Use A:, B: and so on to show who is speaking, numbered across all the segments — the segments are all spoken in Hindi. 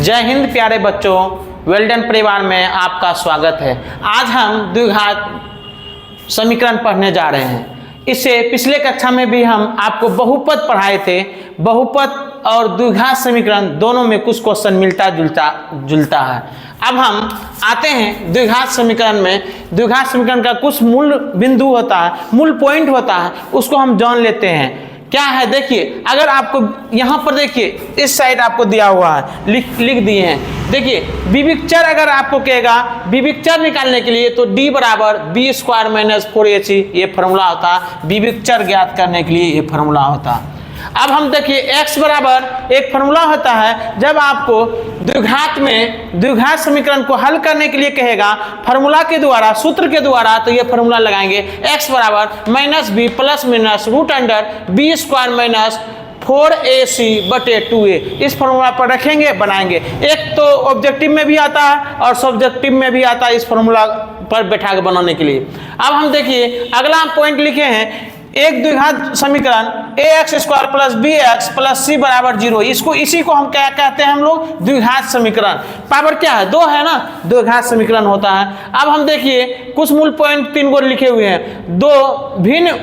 A: जय हिंद प्यारे बच्चों, वेल्डन परिवार में आपका स्वागत है। आज हम द्विघात समीकरण पढ़ने जा रहे हैं। इससे पिछले कक्षा में भी हम आपको बहुपद पढ़ाए थे। बहुपद और द्विघात समीकरण दोनों में कुछ क्वेश्चन मिलता जुलता है। अब हम आते हैं द्विघात समीकरण में। द्विघात समीकरण का कुछ मूल बिंदु होता है, मूल पॉइंट होता है, उसको हम जान लेते हैं। क्या है देखिए, अगर आपको यहाँ पर देखिए इस साइड आपको दिया हुआ है, लिख दिए हैं। देखिए विविक चर अगर आपको कहेगा विविक चर निकालने के लिए तो d बराबर बी स्क्वायर माइनस 4ac ये फार्मूला होता है। विविक चर ज्ञात करने के लिए ये फार्मूला होता है। अब हम देखिए x बराबर एक फार्मूला होता है। जब आपको द्विघात समीकरण को हल करने के लिए कहेगा फार्मूला के द्वारा, सूत्र के द्वारा, तो ये फार्मूला लगाएंगे x बराबर minus b plus minus root under b square minus 4ac बटे 2a। इस फार्मूला पर रखेंगे, बनाएंगे। एक तो ऑब्जेक्टिव में भी आता है और सब्जेक्टिव में भी आता है इस फार्मूला पर बैठा के बनाने के लिए। अब हम देखिए अगला पॉइंट लिखे हैं, एक द्विघात समीकरण ax square plus B X plus C बराबर 0। इसी को हम क्या कहते हैं हम लोग? द्विघात समीकरण। पावर क्या है? 2 है ना, द्विघात समीकरण होता है। अब हम देखिए कुछ मूल पॉइंट 3 को लिखे हुए हैं। 2 भिन्न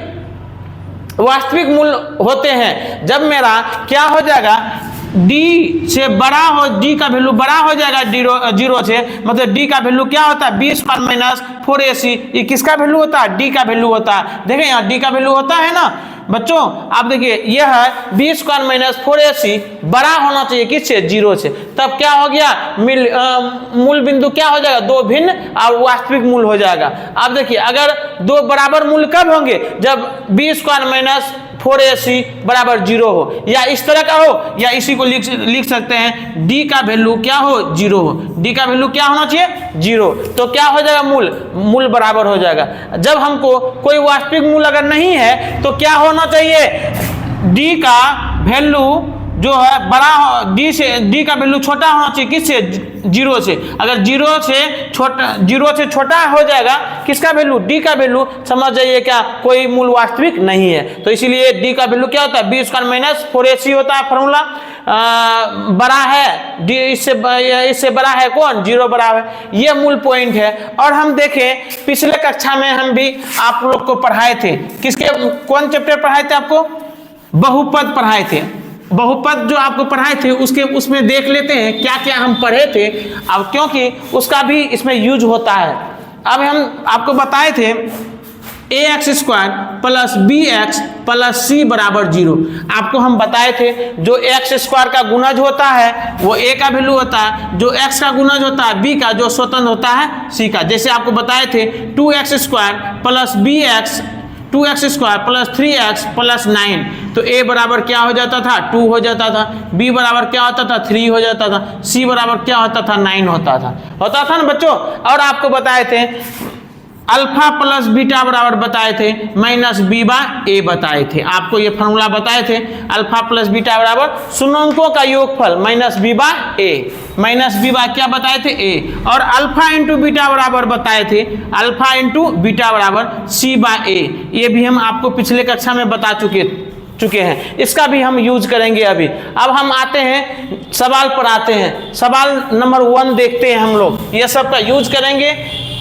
A: वास्तविक मूल होते हैं। जब मेरा क्या हो जाएगा, d से बड़ा हो, d का वैल्यू बड़ा हो जाएगा 0 से, मतलब d का वैल्यू क्या होता है? B square minus 4ac। ये किसका वैल्यू होता है? d का वैल्यू होता है। देखें यहाँ d का वैल्यू होता है ना बच्चों। आप देखिए यह है बी स्क्वायर माइनस 4ac बड़ा होना चाहिए किससे? 0 से। तब क्या हो गया? मूल बिंदु क्या हो जाएगा? 2 भिन्न और वास्तविक मूल हो जाएगा। अब देखिए अगर 2 बराबर मूल कब होंगे? जब बी स्क्वायर माइनस 4ac बराबर 0 हो, या इस तरह का हो, या इसी को लिख सकते हैं d का वैल्यू क्या हो? 0 हो। d का वैल्यू क्या होना चाहिए? 0। तो क्या हो जाएगा? मूल बराबर हो जाएगा। जब हमको कोई वास्तविक मूल अगर नहीं है तो क्या होना चाहिए? d का वैल्यू जो है बड़ा, d का वैल्यू छोटा होना चाहिए किससे? 0 से। अगर 0 से छोटा हो जाएगा किसका वैल्यू? d का वैल्यू, समझ जाइए क्या कोई मूल वास्तविक नहीं है। तो इसीलिए d का वैल्यू क्या होता है? बी स्क्वायर माइनस 4ac होता है फार्मूला। बड़ा है d, इससे बड़ा है कौन? 0 बड़ा है। ये मूल पॉइंट है। और हम देखें पिछले कक्षा में हम भी आप लोग को पढ़ाए थे, कौन चैप्टर पढ़ाए थे आपको? बहुपद पढ़ाए थे। बहुपद जो आपको पढ़ाए थे उसमें देख लेते हैं क्या क्या हम पढ़े थे। अब क्योंकि उसका भी इसमें यूज होता है। अब हम आपको बताए थे ax square plus B X plus C बराबर 0। आपको हम बताए थे जो x स्क्वायर का गुणज होता है वो a का वैल्यू होता है, जो x का गुणज होता है b का, जो स्वतंत्र होता है c का। जैसे आपको बताए थे 2x square plus B x 2x square plus 3x plus 9, तो a बराबर क्या हो जाता था? 2 हो जाता था। b बराबर क्या होता था? 3 हो जाता था। c बराबर क्या होता था? 9 होता था ना बच्चों। और आपको बताए थे अल्फा प्लस बीटा बराबर बताए थे माइनस बी बाय ए बताए थे। आपको ये फॉर्मूला बताए थे अल्फा प्लस बीटा बराबर शून्यंकों का योगफल minus B by A. Minus B bye क्या बताए थे? ए। और अल्फा इंटू बीटा बराबर बताए थे अल्फा इंटू बीटा बराबर सी बाय ए। ये भी हम आपको पिछले कक्षा में बता चुके हैं। इसका भी हम यूज करेंगे अभी। अब हम आते हैं सवाल पर आते हैं। सवाल नंबर 1 देखते हैं हम लोग। ये सब का यूज करेंगे,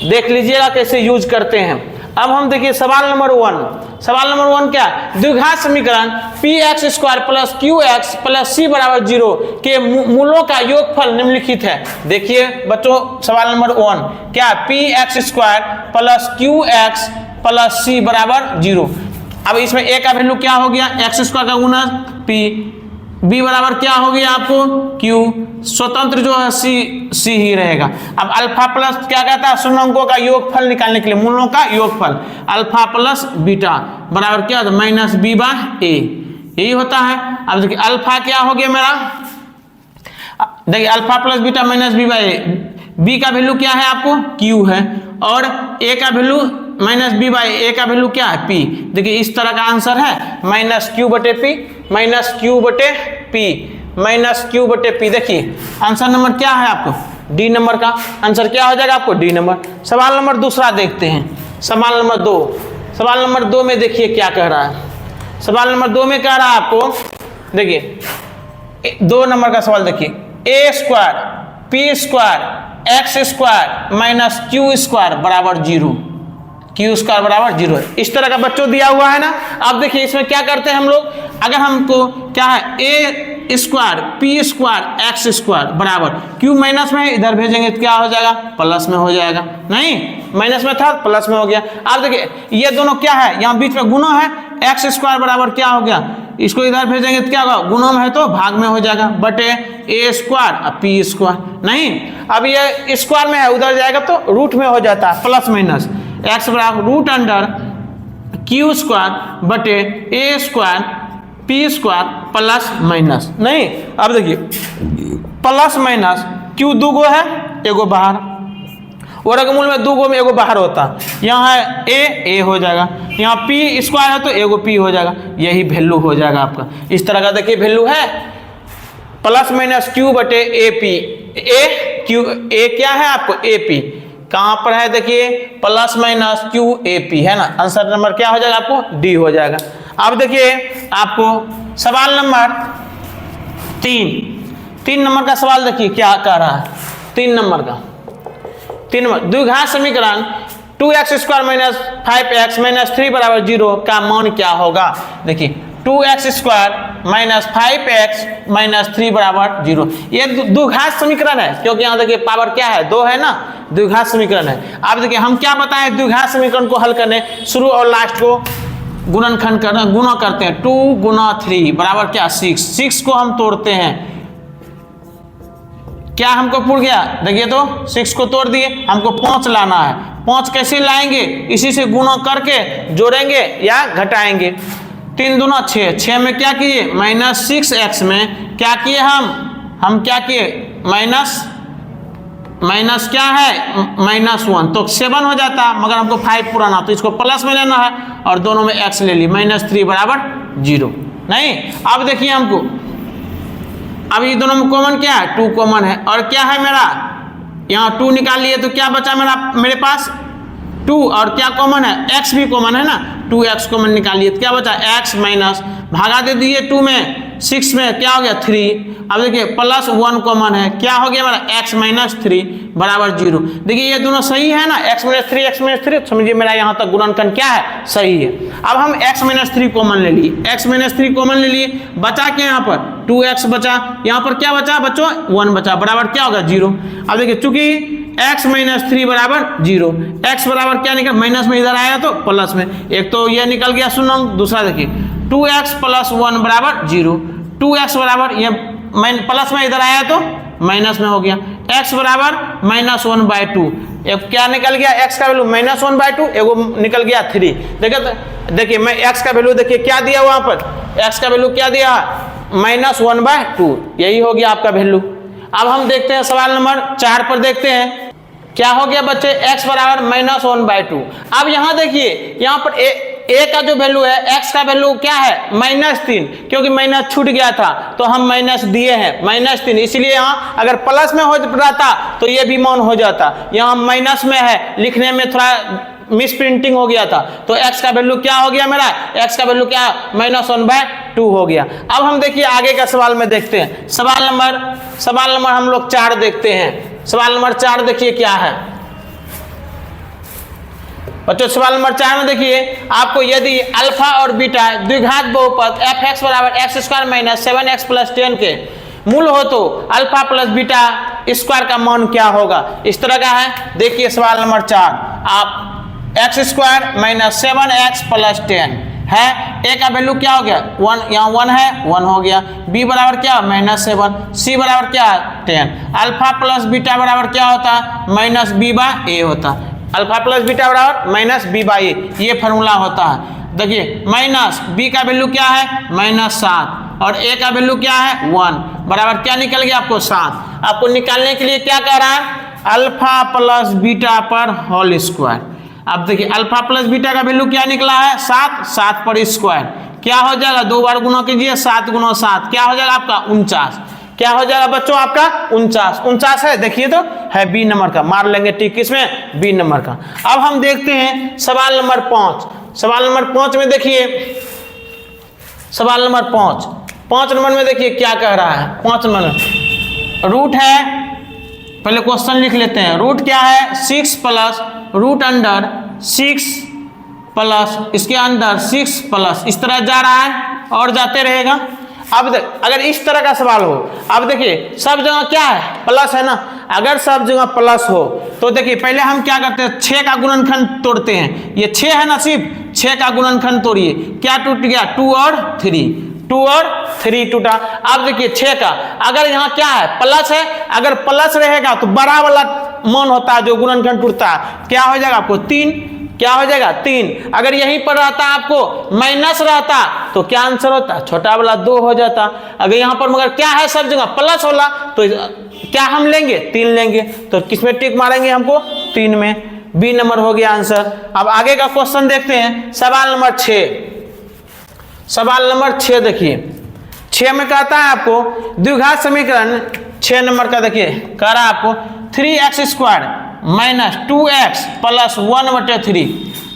A: देख लीजिएगा कैसे यूज करते हैं। अब हम देखिए सवाल नंबर 1। सवाल नंबर 1 क्या? द्विघात समीकरण px square plus qx plus c बराबर 0 के मूलों का योगफल निम्नलिखित है। देखिए बच्चों सवाल नंबर 1 क्या? px square plus qx plus c बराबर 0। अब इसमें a का वैल्यू क्या हो गया? x स्क्वायर का गुना p, b बराबर क्या हो गया आपको? q, स्वतंत्र जो है c ही रहेगा। अब अल्फा प्लस क्या कहता है? शून्यंकों का योगफल निकालने के लिए मूलों का योगफल अल्फा प्लस बीटा बराबर क्या होता है? माइनस बी बाय ए। यही होता है। अब देखिए अल्फा क्या हो गया मेरा? देखिए alpha plus beta minus B by A. B का वैल्यू क्या है आपको? q है। और a का value minus B by A का वैल्यू क्या है? p। देखिए इस तरह का आंसर है माइनस क्यू बटे पी, माइनस क्यू बटे पी, माइनस क्यू बटे पी। देखिए आंसर नंबर क्या है आपको? डी नंबर का आंसर क्या हो जाएगा आपको? D number. सवाल नंबर दूसरा देखते हैं। सवाल नंबर 2। सवाल नंबर 2 में देखिए क्या कह रहा है। सवाल नंबर 2 में कह रहा है आपको, देखिए 2 नंबर का सवाल देखिए A square P square X square minus Q square बराबर 0, क्यू स्क्वायर बराबर 0। इस तरह का बच्चों दिया हुआ है ना। अब देखिए इसमें क्या करते हैं हम लोग, अगर हमको क्या है A square P square X square बराबर क्यू माइनस में है, इधर भेजेंगे तो क्या हो जाएगा, प्लस में हो जाएगा। नहीं, माइनस में था प्लस में हो गया। अब देखिए ये दोनों क्या है, यहाँ बीच में गुणा है, एक्स स्क्वायर बराबर क्या हो गया, इसको इधर भेजेंगे तो क्या होगा, गुणा में है तो भाग में हो जाएगा, बटे ए स्क्वायर और पी स्क्वायर। नहीं, अब ये स्क्वायर में है, उधर जाएगा तो रूट में हो जाता है, प्लस माइनस एक्स बराबर रूट अंडर क्यू स्क्वायर बटे A square P square plus minus. नहीं, अब देखिए प्लस माइनस क्यू दो गो है, एगो बाहर, वर्गमूल में दो गो में एगो बाहर होता, यहाँ है ए हो जाएगा, यहाँ पी स्क्वायर है तो एगो पी हो जाएगा, यही वैल्यू हो जाएगा आपका। इस तरह का देखिए वैल्यू है प्लस माइनस क्यू बटे A P, A Q A क्या है आपको ए पी, कहाँ पर है देखिए plus minus Q A P है ना, आंसर नंबर क्या हो जाएगा आपको डी हो जाएगा। अब देखिए आपको सवाल नंबर 3 नंबर का सवाल देखिए क्या कह रहा है, 3 नंबर द्विघात समीकरण 2x square minus 5x minus 3 बराबर 0 का मान क्या होगा। देखिए 2x square minus 5x minus 3 बराबर 0, ये द्विघात समीकरण है, क्योंकि यहाँ देखिए पावर क्या है 2 है ना, द्विघात समीकरण है। अब देखिए हम क्या बताएं, द्विघात समीकरण को हल करने शुरू और लास्ट को गुणनखंड करना, गुणा करते हैं, 2 गुना 3 बराबर क्या 6 को हम तोड़ते हैं, क्या हमको पूछ गया, देखिए तो 6 को तोड़ दिए, हमको 5 लाना है, 5 कैसे लाएंगे, इसी से गुणा करके जोड़ेंगे या घटाएंगे, 3 दूना 6 में क्या किए माइनस 6x में क्या किए हम क्या किए माइनस क्या है -1 तो 7 हो जाता, मगर हमको 5 पुराना तो इसको प्लस में लेना है और दोनों में x ले ली, -3 बराबर 0। नहीं, अब देखिए हमको, अब ये दोनों में कॉमन क्या है 2 कॉमन है, और क्या है मेरा यहाँ 2 निकाल लिए तो क्या बचा मेरे पास 2, और क्या कॉमन है x भी कॉमन है ना, 2x कॉमन निकालिए तो क्या बचा x माइनस भागा दे दिए 2 में 6 में क्या हो गया 3। अब देखिए +1 कॉमन है, क्या हो गया मेरा x माइनस 3 बराबर 0। देखिए ये दोनों सही है ना, x माइनस 3 समझिए मेरा यहाँ तक गुणनखंड क्या है सही है। अब हम x माइनस 3 कॉमन ले लिए, x माइनस 3 कॉमन ले लिए, बचा क्या यहाँ पर 2x बचा, यहाँ पर क्या बचा बच्चों 1 बचा, बराबर क्या होगा 0। अब देखिए चूंकि x माइनस 3 बराबर 0, x बराबर क्या निकल माइनस में इधर आया तो प्लस में, एक तो ये निकल गया शून्य, दूसरा देखिए 2x + 1 बराबर 0, 2x बराबर ये प्लस में इधर आया तो माइनस में हो गया, x बराबर -1/2, एक क्या निकल गया x का वैल्यू -1/2, एगो निकल गया 3। देखिए मैं x का वैल्यू देखिए क्या दिया वहां पर, x का वैल्यू क्या दिया -1/2, यही हो गया आपका वैल्यू। अब हम देखते हैं सवाल नंबर 4 पर, देखते हैं क्या हो गया बच्चे x बराबर -1/2। अब यहाँ देखिए यहाँ पर a का जो वैल्यू है, x का वैल्यू क्या है -3, क्योंकि माइनस छूट गया था तो हम माइनस दिए हैं -3, इसलिए यहाँ अगर प्लस में हो जाता तो ये भी मान हो जाता, यहाँ माइनस में है, लिखने में थोड़ा मिस प्रिंटिंग हो गया था, तो x का वैल्यू क्या हो गया मेरा, x का वैल्यू क्या -1/2 हो गया। अब हम देखिए आगे का सवाल में देखते हैं, सवाल नंबर हम लोग 4 देखते हैं। सवाल नंबर 4 देखिए क्या है बच्चों, सवाल नंबर 4 में देखिए आपको यदि अल्फा और बीटा द्विघात बहुपद fx बराबर x² - 7x + 10 के मूल हो तो अल्फा प्लस बीटा स्क्वायर का मान क्या होगा। इस तरह का है, देखिए सवाल नंबर 4, आप x² - 7x + 10 है, a का वैल्यू क्या हो गया 1, यहाँ 1 है 1 हो गया, b बराबर क्या -7, c बराबर क्या 10, अल्फा प्लस बीटा बराबर क्या होता है -b/a होता, अल्फा प्लस बीटा बराबर -b/a, ये फॉर्मूला होता है। देखिए माइनस b का वैल्यू क्या है -7 और a का वैल्यू क्या है 1, बराबर क्या निकल गया आपको 7। आपको निकालने के लिए क्या कह रहा है अल्फा प्लस बीटा पर होल स्क्वायर। अब देखिए अल्फा प्लस बीटा का वैल्यू क्या निकला है 7 पर स्क्वायर, क्या हो जाएगा 2 बार गुना कीजिए, 7 × 7 क्या हो जाएगा आपका 49, क्या हो जाएगा बच्चों आपका 49 है, देखिए तो है बी नंबर का, मार लेंगे टिक किसमें बी नंबर का। अब हम देखते हैं सवाल नंबर 5। सवाल नंबर 5 में देखिए, सवाल नंबर 5 नंबर में देखिए क्या कह रहा है। 5 नंबर रूट है, पहले क्वेश्चन लिख लेते हैं। रूट क्या है 6 प्लस रूट अंडर 6 प्लस इसके अंदर 6 प्लस इस तरह जा रहा है और जाते रहेगा। अब अगर इस तरह का सवाल हो, अब देखिए सब जगह क्या है प्लस है ना, अगर सब जगह प्लस हो तो देखिए पहले हम क्या करते हैं 6 का गुणनखंड तोड़ते हैं। ये 6 है ना, सिर्फ 6 का गुणनखंड तोड़िए, क्या टूट गया 2 और 3 टूटा। अब देखिए 6 का अगर यहाँ क्या है प्लस है, अगर प्लस रहेगा तो बड़ा वाला मान होता है जो गुणनखंड टूटता है, क्या हो जाएगा आपको 3, क्या हो जाएगा 3। अगर यहीं पर रहता आपको माइनस रहता तो क्या आंसर होता, छोटा वाला 2 हो जाता। अगर यहाँ पर मगर क्या है सब जगह प्लस वाला तो क्या हम लेंगे 3 लेंगे, तो किसमें टिक मारेंगे हमको 3 में, बी नंबर हो गया आंसर। अब आगे का क्वेश्चन देखते हैं, सवाल नंबर 6। सवाल नंबर 6 देखिए, 6 में कहता है आपको द्विघात समीकरण 6 नंबर का देखिए कह रहा है आपको 3x² माइनस 2x प्लस 1/3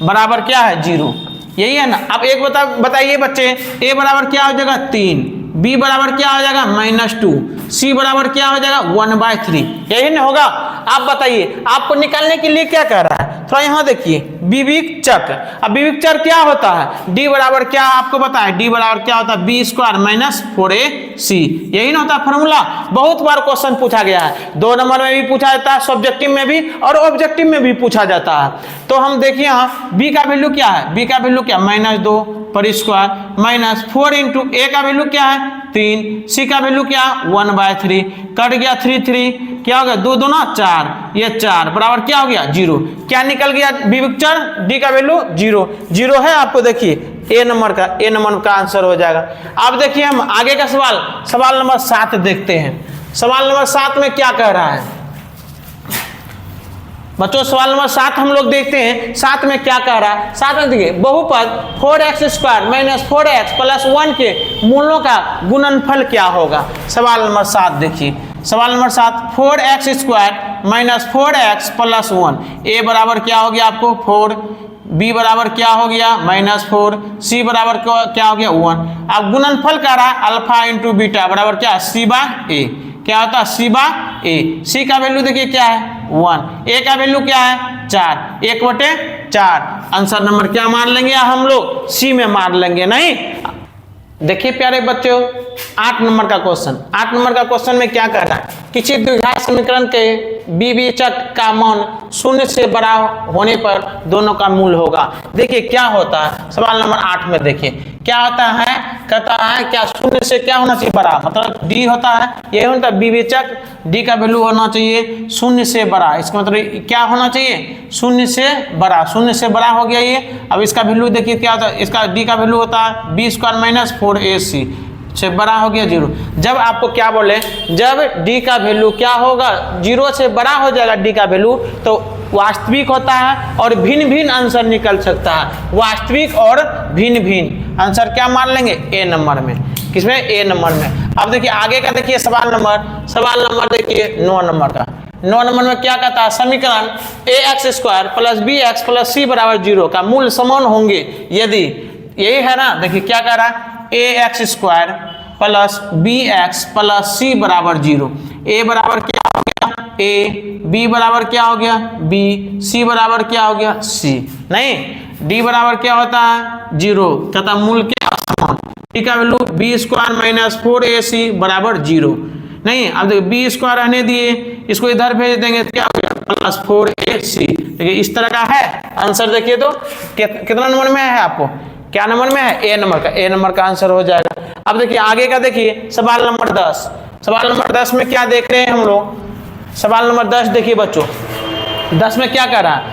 A: बराबर क्या है 0, यही है ना। अब एक बताइए बच्चे, a बराबर क्या हो जाएगा 3, b बराबर क्या हो जाएगा -2, c बराबर क्या हो जाएगा 1/3, यही ना होगा। आप बताइए आपको निकालने के लिए क्या कह रहा है, थोड़ा यहाँ देखिए विविक चक्र। अब विविक चक्र क्या होता है, d बराबर क्या आपको बताए, d बराबर क्या होता है b² - 4ac, यही ना होता है फॉर्मूला। बहुत बार क्वेश्चन पूछा गया है, 2 नंबर में भी पूछा जाता है, सब्जेक्टिव में भी और ऑब्जेक्टिव में भी पूछा जाता है। तो हम देखिए यहाँ b का वैल्यू क्या है, b का वैल्यू क्या -2 पर स्क्वायर -4 इंटू a का वैल्यू क्या है 3, c का वैल्यू क्या 1/3, कट गया 3 क्या हो गया 2 2 ना 4, ये 4 बराबर क्या हो गया 0। क्या निकल गया विविक चर, d का वैल्यू 0 है। आपको देखिए ए नंबर का आंसर हो जाएगा। अब देखिए हम आगे का सवाल नंबर 7 देखते हैं। सवाल नंबर 7 में क्या कह रहा है बच्चों, सवाल नंबर 7 हम लोग देखते हैं। 7 में क्या कह रहा है, 7 में देखिए बहुपद 4x² - 4x + 1 के मूलों का गुणनफल क्या होगा। सवाल नंबर 7 देखिए, सवाल नंबर 7 4x² - 4x + 1, a बराबर क्या हो गया आपको 4, b बराबर क्या हो गया -4, c बराबर क्या हो गया 1। अब गुणनफल कर रहा है अल्फा इंटू बीटा बराबर क्या c/a, क्या होता है c/a। c का वैल्यू देखिए क्या है 1, a का वैल्यू क्या है 4, 1/4। आंसर नंबर क्या मार लेंगे हम लोग, c में मार लेंगे नहीं। देखिए प्यारे बच्चों 8 नंबर का क्वेश्चन में क्या कर रहा है, किसी द्विघात समीकरण के विवेचक का मान 0 से बड़ा होने पर दोनों का मूल होगा। देखिए क्या होता है सवाल नंबर 8 में, देखिए क्या होता है, कहता है क्या 0 से क्या होना चाहिए बड़ा, मतलब d होता है, यही होता है विवेचक, d का वैल्यू होना चाहिए 0 से बड़ा। इसका मतलब क्या होना चाहिए 0 से बड़ा, 0 से बड़ा हो गया ये। अब इसका वैल्यू देखिए क्या होता है, इसका d का वैल्यू होता है b² - 4ac से बड़ा हो गया 0। जब आपको क्या बोले, जब d का वैल्यू क्या होगा 0 से बड़ा हो जाएगा d का वैल्यू, तो वास्तविक होता है और भिन्न भिन्न आंसर निकल सकता है, वास्तविक और भिन्न भिन्न आंसर क्या मान लेंगे ए नंबर में, किसमें ए नंबर में। अब देखिए आगे का देखिए सवाल नंबर देखिए 9 नंबर का। 9 नंबर में क्या कहता है, समीकरण ax² + bx + c = 0 का मूल समान होंगे यदि, यही है ना। देखिए क्या कह रहा है ax² + bx + c = 0, a बराबर क्या हो गया a, b बराबर क्या हो गया b, c बराबर क्या हो गया c, नहीं d बराबर क्या होता है 0, तथा मूल क्या समान, d का वैल्यू b² - 4ac = 0, नहीं। अब देखिए b² रहने दिए, इसको इधर भेज देंगे तो क्या हो गया +4ac। देखिए इस तरह का है आंसर। देखिए तो कितना नंबर में है आपको, क्या नंबर में है ए नंबर का आंसर हो जाएगा। अब देखिए आगे का देखिए सवाल नंबर 10। सवाल नंबर 10 में क्या देख रहे हैं हम लोग, सवाल नंबर 10 देखिए बच्चों, 10 में क्या कर रहा है,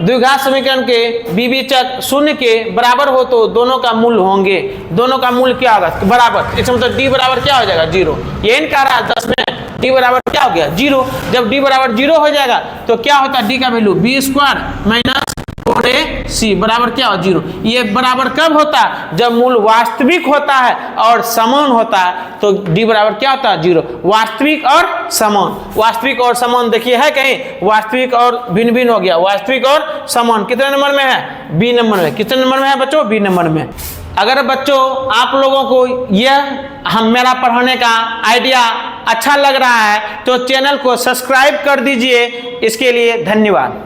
A: द्विघात समीकरण के विवेचक 0 के बराबर हो तो दोनों का मूल होंगे, दोनों का मूल क्या होगा बराबर, इसका मतलब d बराबर क्या हो जाएगा 0, ये कह रहा है 10 में d बराबर क्या हो गया 0। जब d बराबर 0 हो जाएगा तो क्या होता है d का वैल्यू b² - 4ac बराबर क्या हो 0। ये बराबर कब होता है, जब मूल वास्तविक होता है और समान होता है, तो d बराबर क्या होता है 0। वास्तविक और समान देखिए है कहीं, वास्तविक और भिन्न भिन्न हो गया, वास्तविक और समान कितने नंबर में है बी नंबर में। कितने नंबर में है बच्चों बी नंबर में। अगर बच्चों आप लोगों को यह मेरा पढ़ाने का आइडिया अच्छा लग रहा है तो चैनल को सब्सक्राइब कर दीजिए। इसके लिए धन्यवाद।